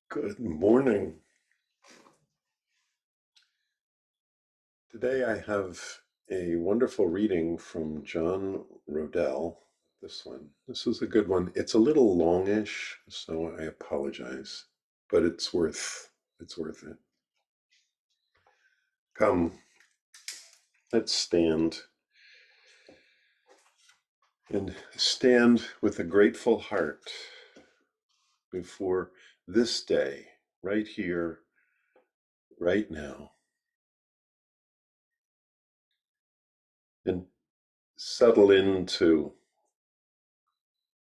Good morning. Today I have a wonderful reading from John Roedel. This one. This is a good one. It's a little longish, so I apologize, but it's worth it. Come, let's stand and stand with a grateful heart before this day, right here, right now, and settle into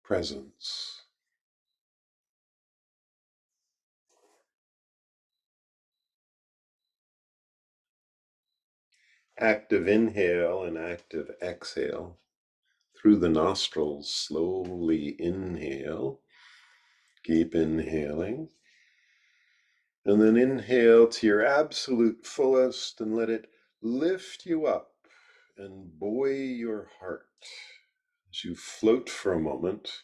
presence. Active inhale and active exhale. Through the nostrils, slowly inhale. Keep inhaling. And then inhale to your absolute fullest and let it lift you up and buoy your heart. As you float for a moment,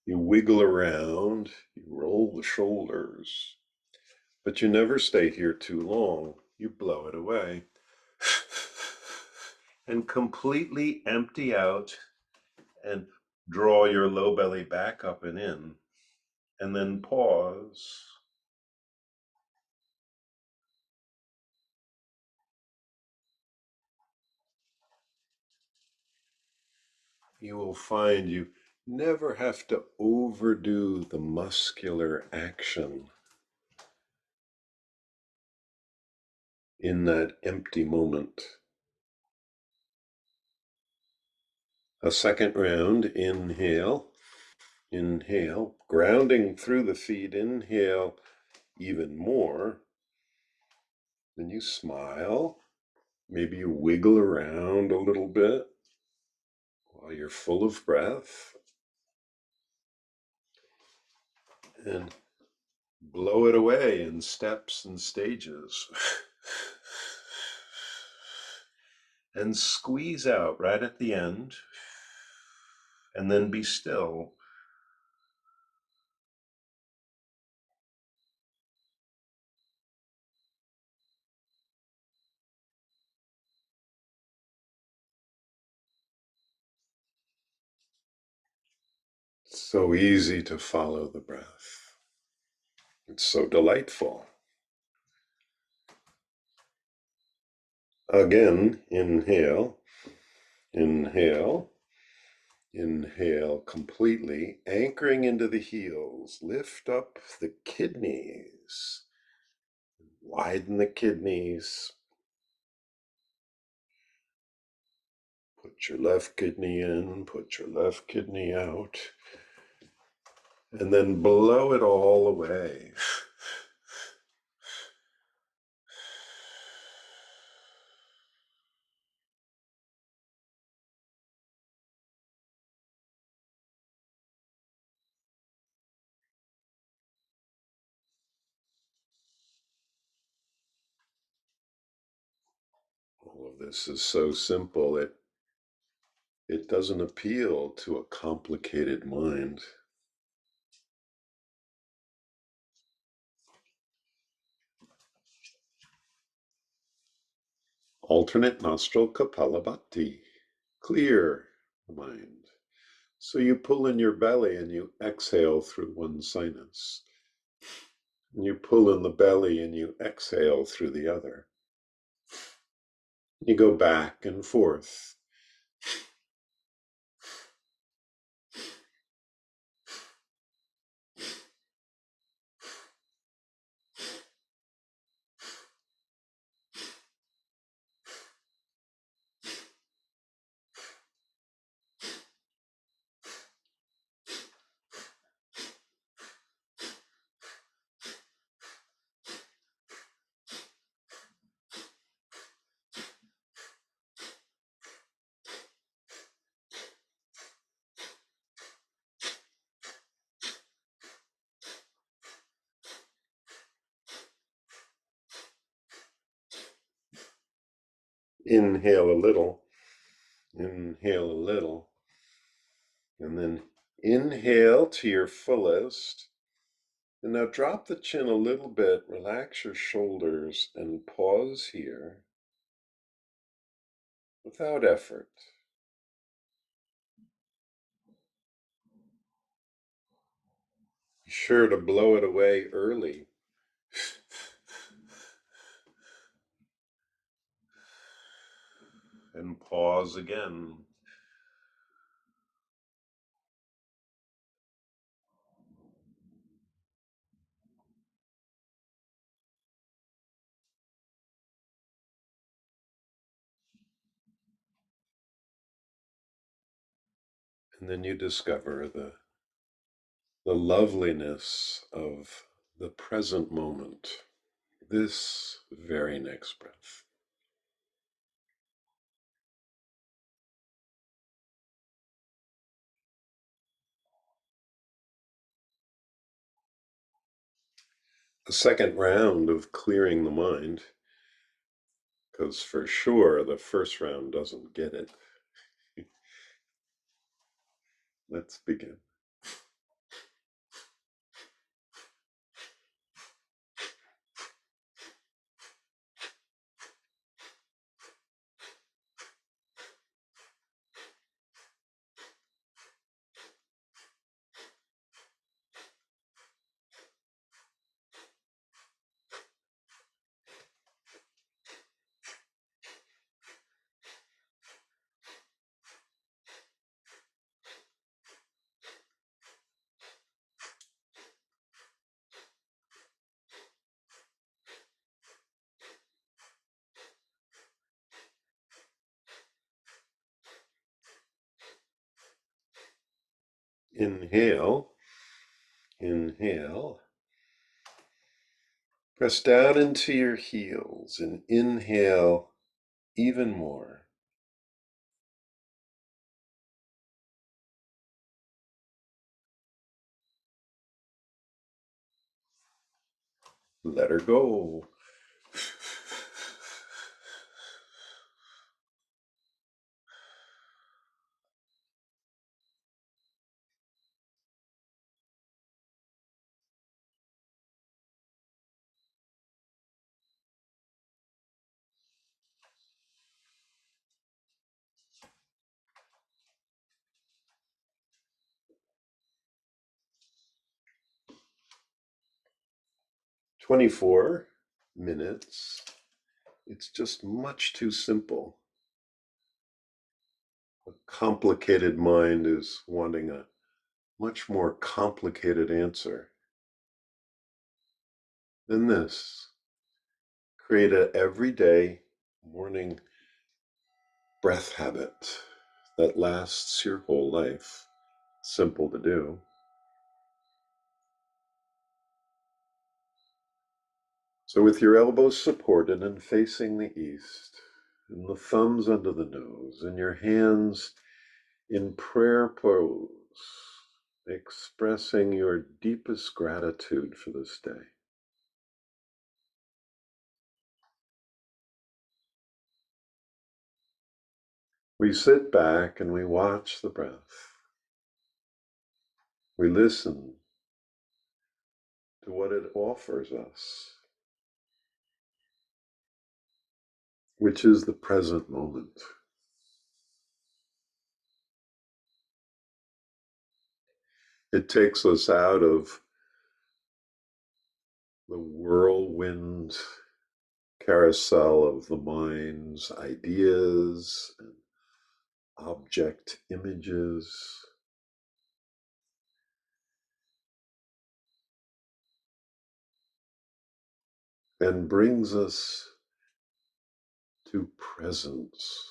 you wiggle around, you roll the shoulders, but you never stay here too long. You blow it away and completely empty out and draw your low belly back up and in, and then pause. You will find you never have to overdo the muscular action in that empty moment. A second round, inhale, inhale, grounding through the feet, inhale even more. Then you smile, maybe you wiggle around a little bit while you're full of breath, and blow it away in steps and stages. And squeeze out right at the end, and then be still. It's so easy to follow the breath. It's so delightful. Again, inhale, inhale, inhale completely, anchoring into the heels. Lift up the kidneys, widen the kidneys. Put your left kidney in, put your left kidney out, and then blow it all away. All of this is so simple, it doesn't appeal to a complicated mind. Alternate nostril Kapalabhati. Clear the mind. So you pull in your belly and you exhale through one sinus. And you pull in the belly and you exhale through the other. You go back and forth. Inhale a little, inhale a little, and then inhale to your fullest. And now drop the chin a little bit, relax your shoulders, and pause here without effort. Be sure to blow it away early. And pause again. And then you discover the loveliness of the present moment, this very next breath. A second round of clearing the mind, because for sure the first round doesn't get it. Let's begin. Inhale, inhale. Press down into your heels and inhale even more. Let her go. 24 minutes. It's just much too simple. A complicated mind is wanting a much more complicated answer than this. Create an everyday morning breath habit that lasts your whole life. Simple to do. So with your elbows supported and facing the east, and the thumbs under the nose, and your hands in prayer pose, expressing your deepest gratitude for this day. We sit back and we watch the breath. We listen to what it offers us, which is the present moment. It takes us out of the whirlwind carousel of the mind's ideas and object images, and brings us to presence.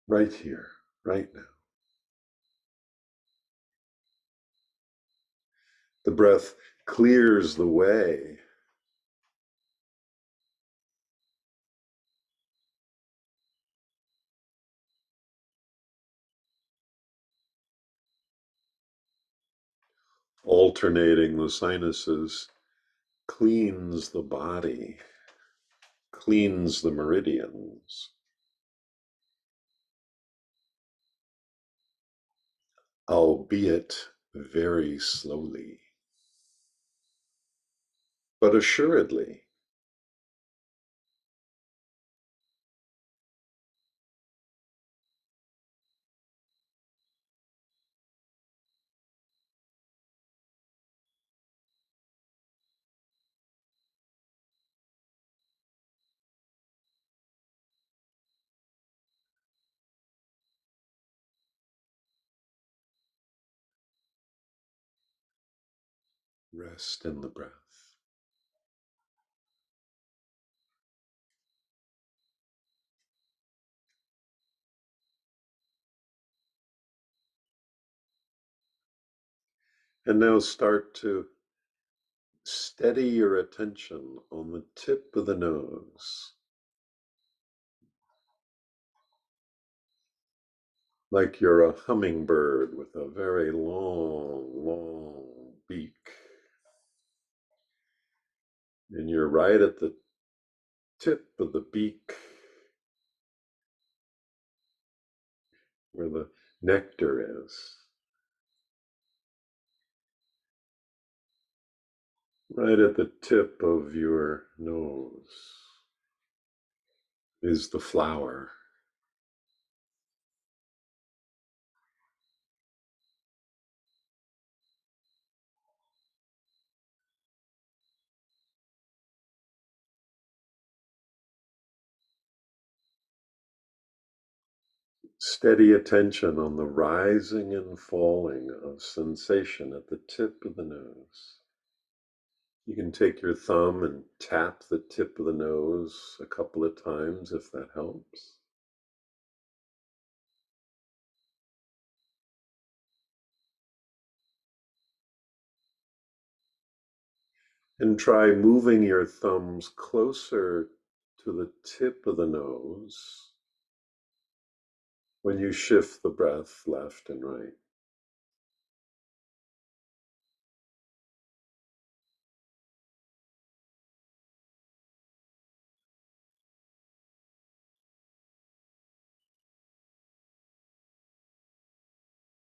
Right here, right now. The breath clears the way. Alternating the sinuses cleans the body, cleans the meridians. albeit very slowly, but assuredly. Rest in the breath. And now start to steady your attention on the tip of the nose, like you're a hummingbird with a very long beak. And you're right at the tip of the beak where the nectar is. Right at the tip of your nose is the flower. Steady attention on the rising and falling of sensation at the tip of the nose. You can take your thumb and tap the tip of the nose a couple of times if that helps. And try moving your thumbs closer to the tip of the nose when you shift the breath left and right.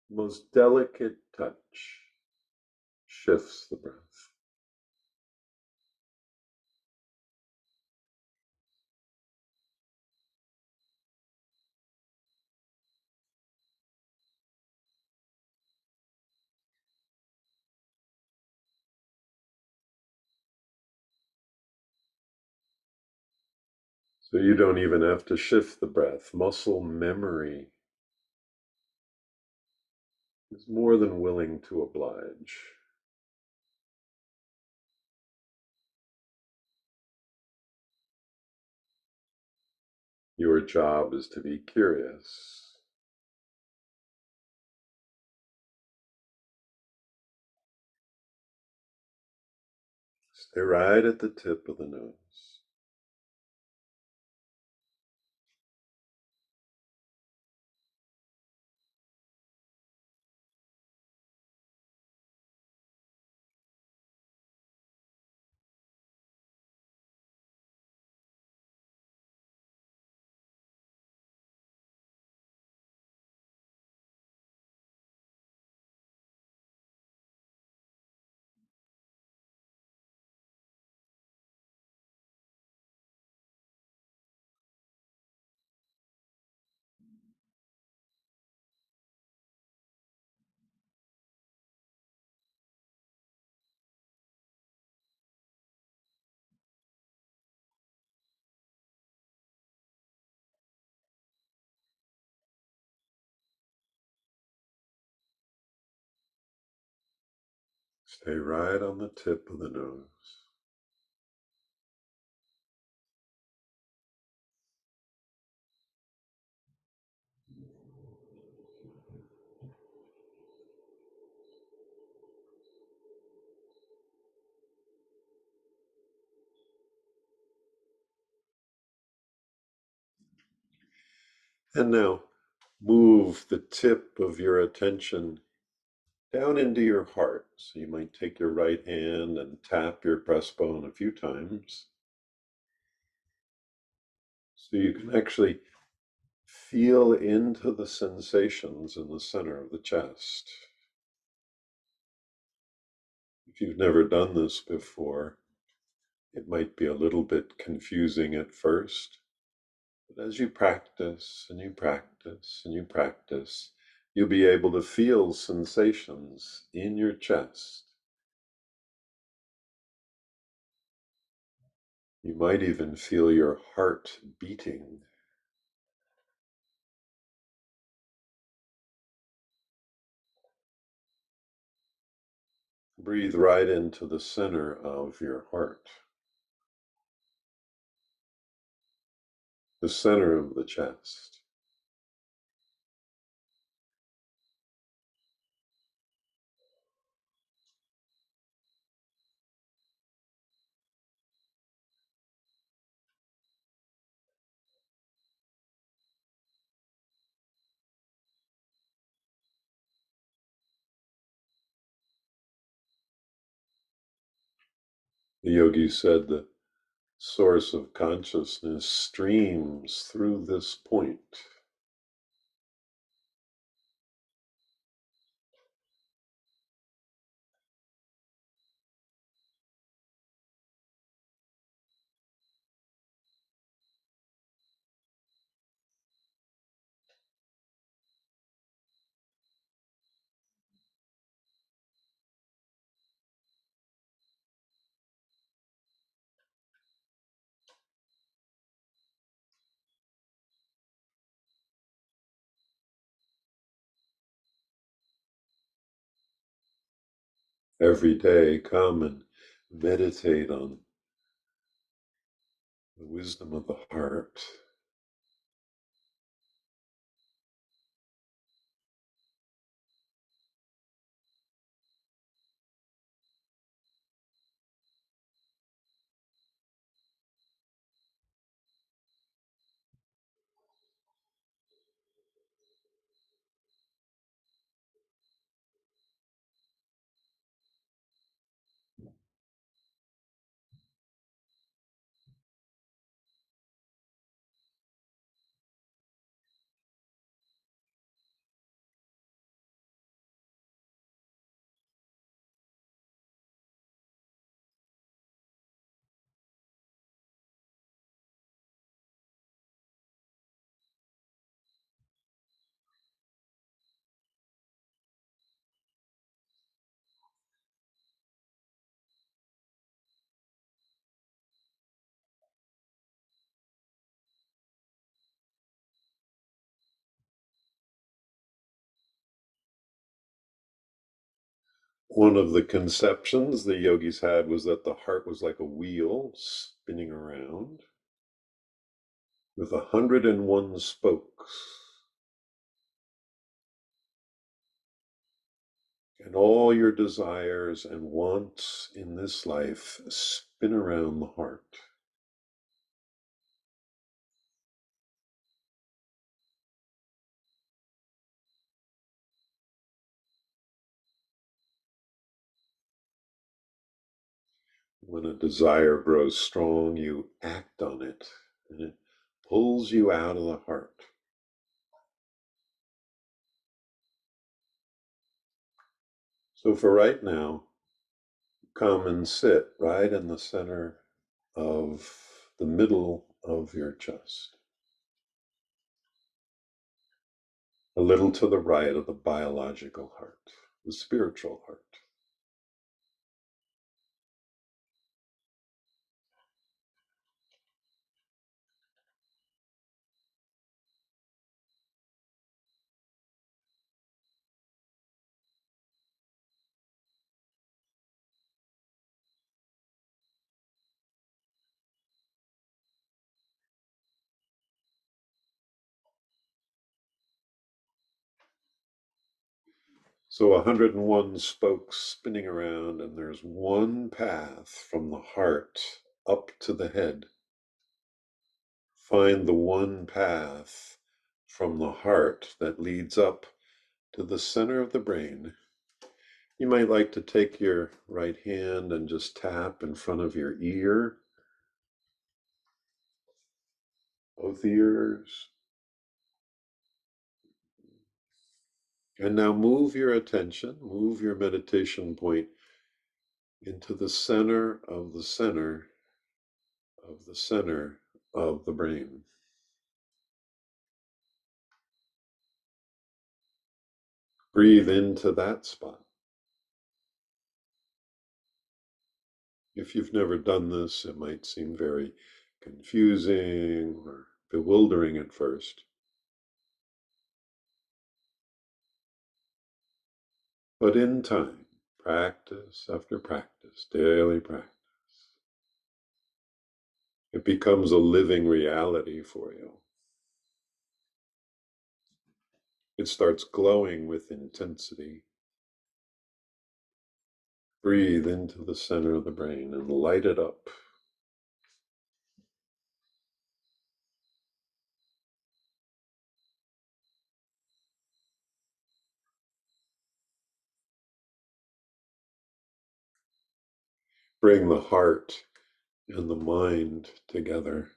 Most delicate touch shifts the breath. So you don't even have to shift the breath. Muscle memory is more than willing to oblige. Your job is to be curious. Stay right at the tip of the nose. Stay right on the tip of the nose. And now move the tip of your attention down into your heart. So you might take your right hand and tap your breastbone a few times. So you can actually feel into the sensations in the center of the chest. If you've never done this before, it might be a little bit confusing at first, but as you practice and you practice and you practice, you'll be able to feel sensations in your chest. You might even feel your heart beating. Breathe right into the center of your heart, the center of the chest. The yogi said the source of consciousness streams through this point. Every day, come and meditate on the wisdom of the heart. One of the conceptions the yogis had was that the heart was like a wheel spinning around with 101 spokes. And all your desires and wants in this life spin around the heart. When a desire grows strong, you act on it, and it pulls you out of the heart. So for right now, come and sit right in the center of the middle of your chest, a little to the right of the biological heart, the spiritual heart. So 101 spokes spinning around, and there's one path from the heart up to the head. Find the one path from the heart that leads up to the center of the brain. You might like to take your right hand and just tap in front of your ear, both ears. And now move your attention, move your meditation point into the center of the center of the center of the brain. Breathe into that spot. If you've never done this, it might seem very confusing or bewildering at first. But in time, practice after practice, daily practice, it becomes a living reality for you. It starts glowing with intensity. Breathe into the center of the brain and light it up. Bring the heart and the mind together.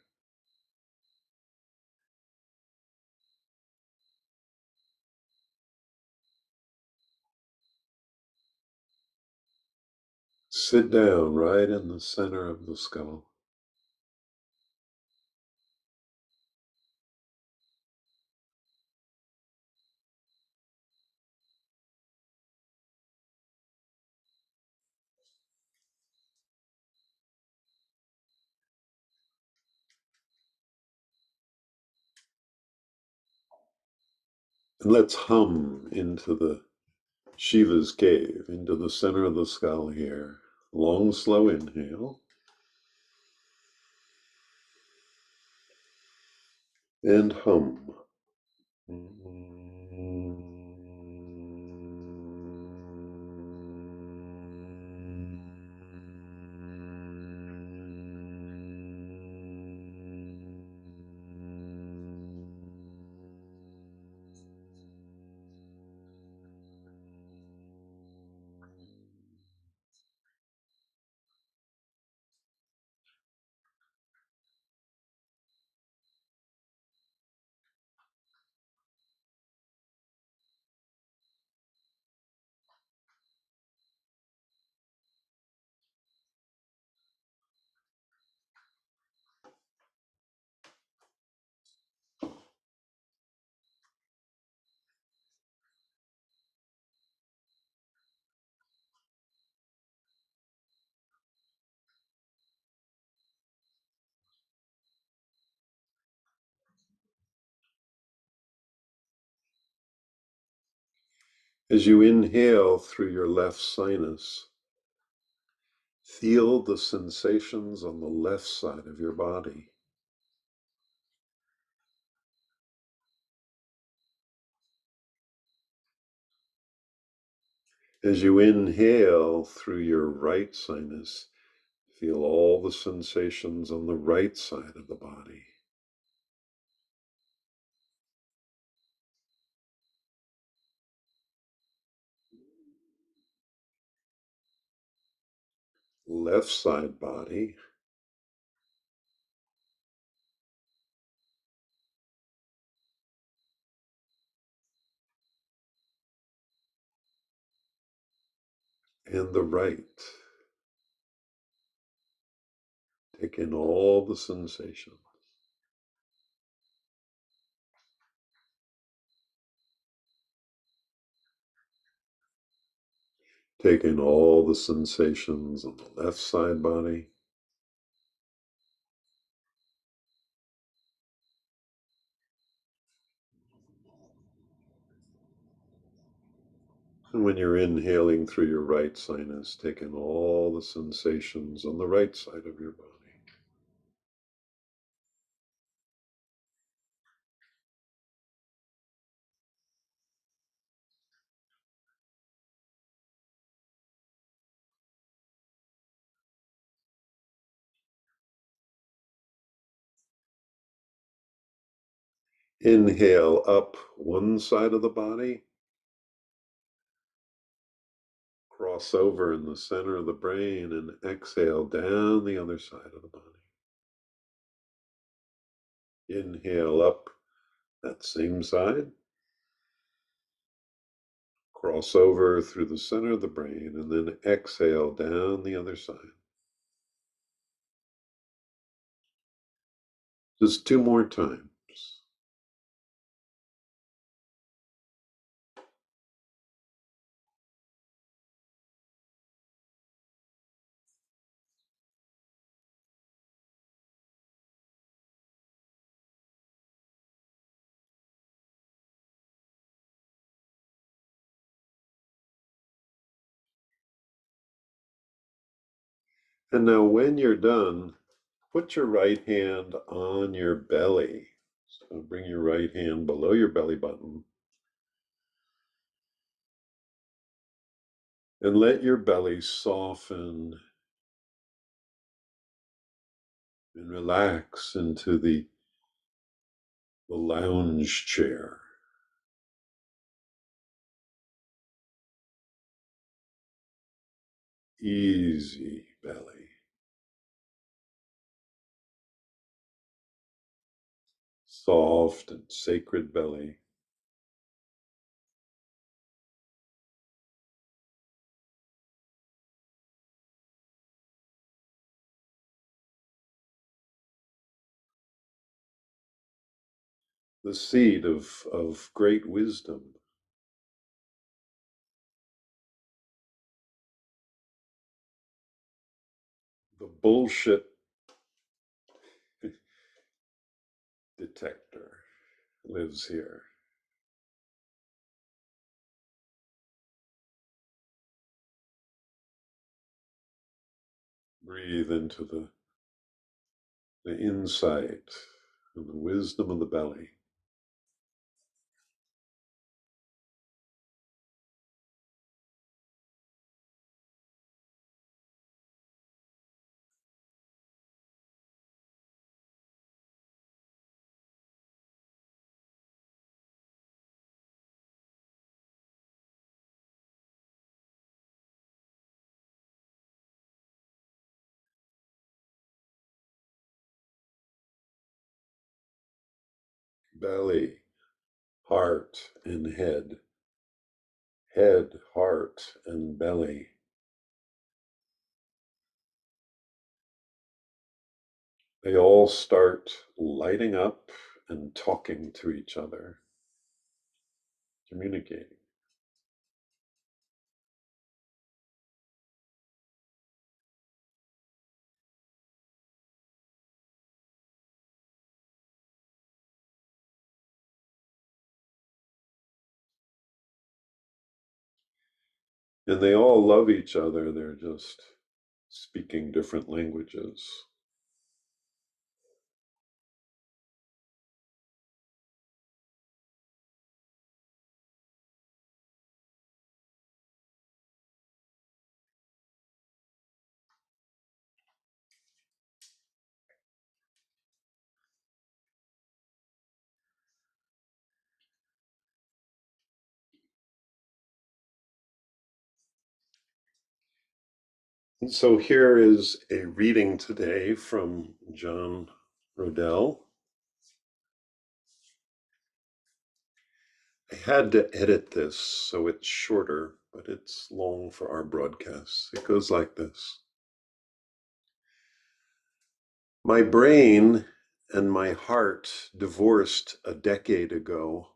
Sit down right in the center of the skull. And let's hum into the Shiva's cave, into the center of the skull here. Long, slow inhale. And hum. As you inhale through your left sinus, feel the sensations on the left side of your body. As you inhale through your right sinus, feel all the sensations on the right side of the body. Left side body, and the right. Take in all the sensations. Take in all the sensations on the left side body. And when you're inhaling through your right sinus, take in all the sensations on the right side of your body. Inhale up one side of the body, cross over in the center of the brain, and exhale down the other side of the body. Inhale up that same side. Cross over through the center of the brain and then exhale down the other side. Just two more times. And now when you're done, put your right hand on your belly. So bring your right hand below your belly button and let your belly soften and relax into the lounge chair. Easy belly. Soft and sacred belly. The seat of great wisdom. The bullshit detector lives here. Breathe into the insight and the wisdom of the belly. Belly, heart, and head. Head, heart, and belly. They all start lighting up and talking to each other, communicating. And they all love each other. They're just speaking different languages. And so here is a reading today from John Roedel. I had to edit this so it's shorter, but it's long for our broadcasts. It goes like this. My brain and my heart divorced a decade ago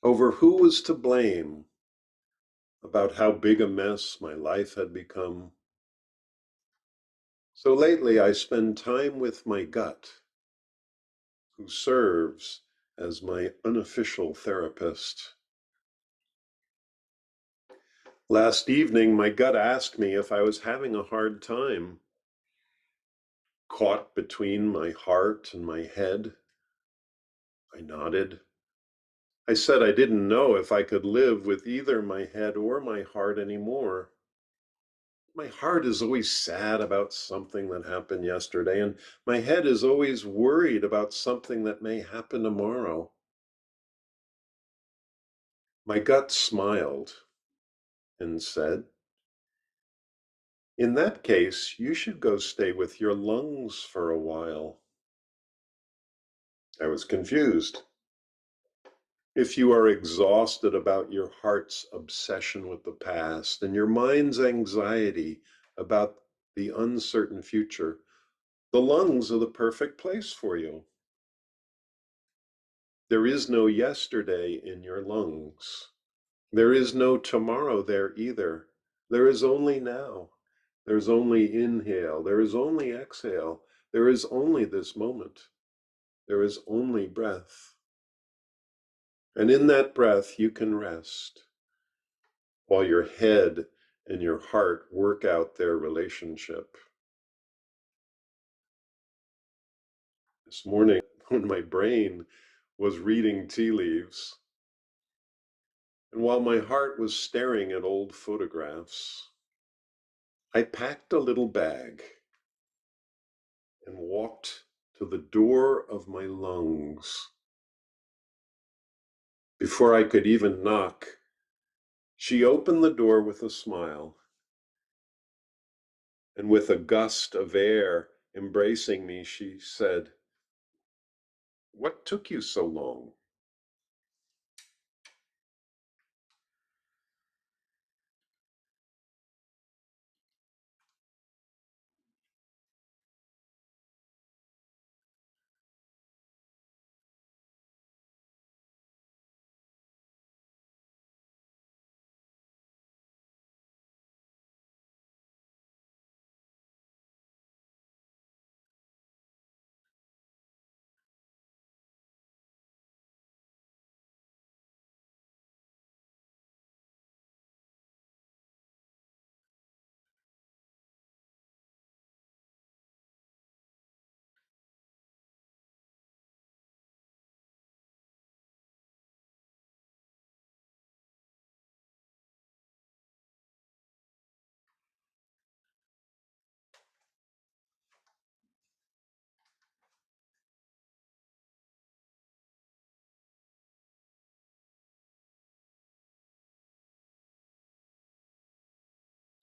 over who was to blame, about how big a mess my life had become. So lately I spend time with my gut, who serves as my unofficial therapist. Last evening, my gut asked me if I was having a hard time. Caught between my heart and my head, I nodded. I said I didn't know if I could live with either my head or my heart anymore. My heart is always sad about something that happened yesterday, and my head is always worried about something that may happen tomorrow. My gut smiled and said, in that case, you should go stay with your lungs for a while. I was confused. If you are exhausted about your heart's obsession with the past and your mind's anxiety about the uncertain future, the lungs are the perfect place for you. There is no yesterday in your lungs. There is no tomorrow there either. There is only now. There's only inhale. There is only exhale. There is only this moment. There is only breath. And in that breath, you can rest while your head and your heart work out their relationship. This morning, when my brain was reading tea leaves, and while my heart was staring at old photographs, I packed a little bag and walked to the door of my lungs. Before I could even knock, she opened the door with a smile, and with a gust of air embracing me, she said, "What took you so long?"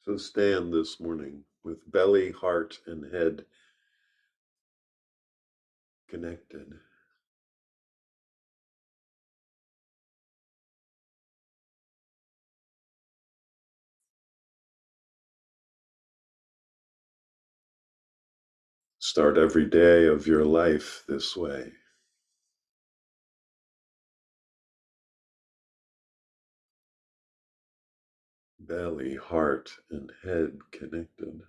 So stand this morning with belly, heart, and head connected. Start every day of your life this way. Belly, heart, and head connected.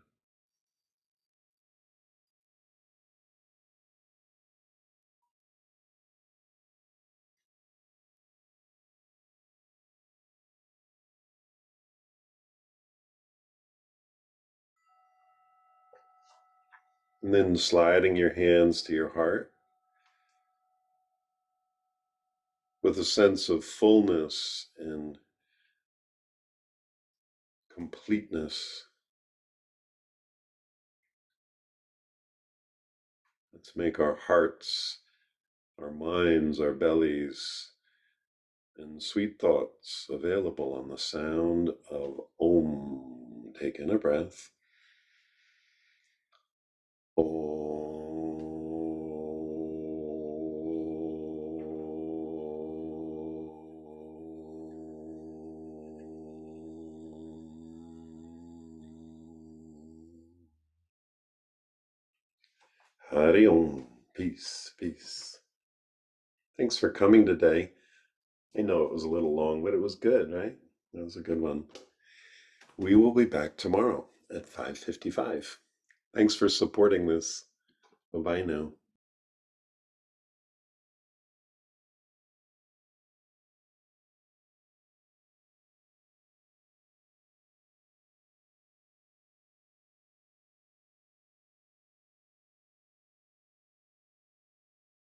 And then sliding your hands to your heart with a sense of fullness and completeness. Let's make our hearts, our minds, our bellies, and sweet thoughts available on the sound of Om. Take in a breath. Hari Om. Peace, peace. Thanks for coming today. I know it was a little long, but it was good, right? That was a good one. We will be back tomorrow at 5:55. Thanks for supporting this. Bye-bye now.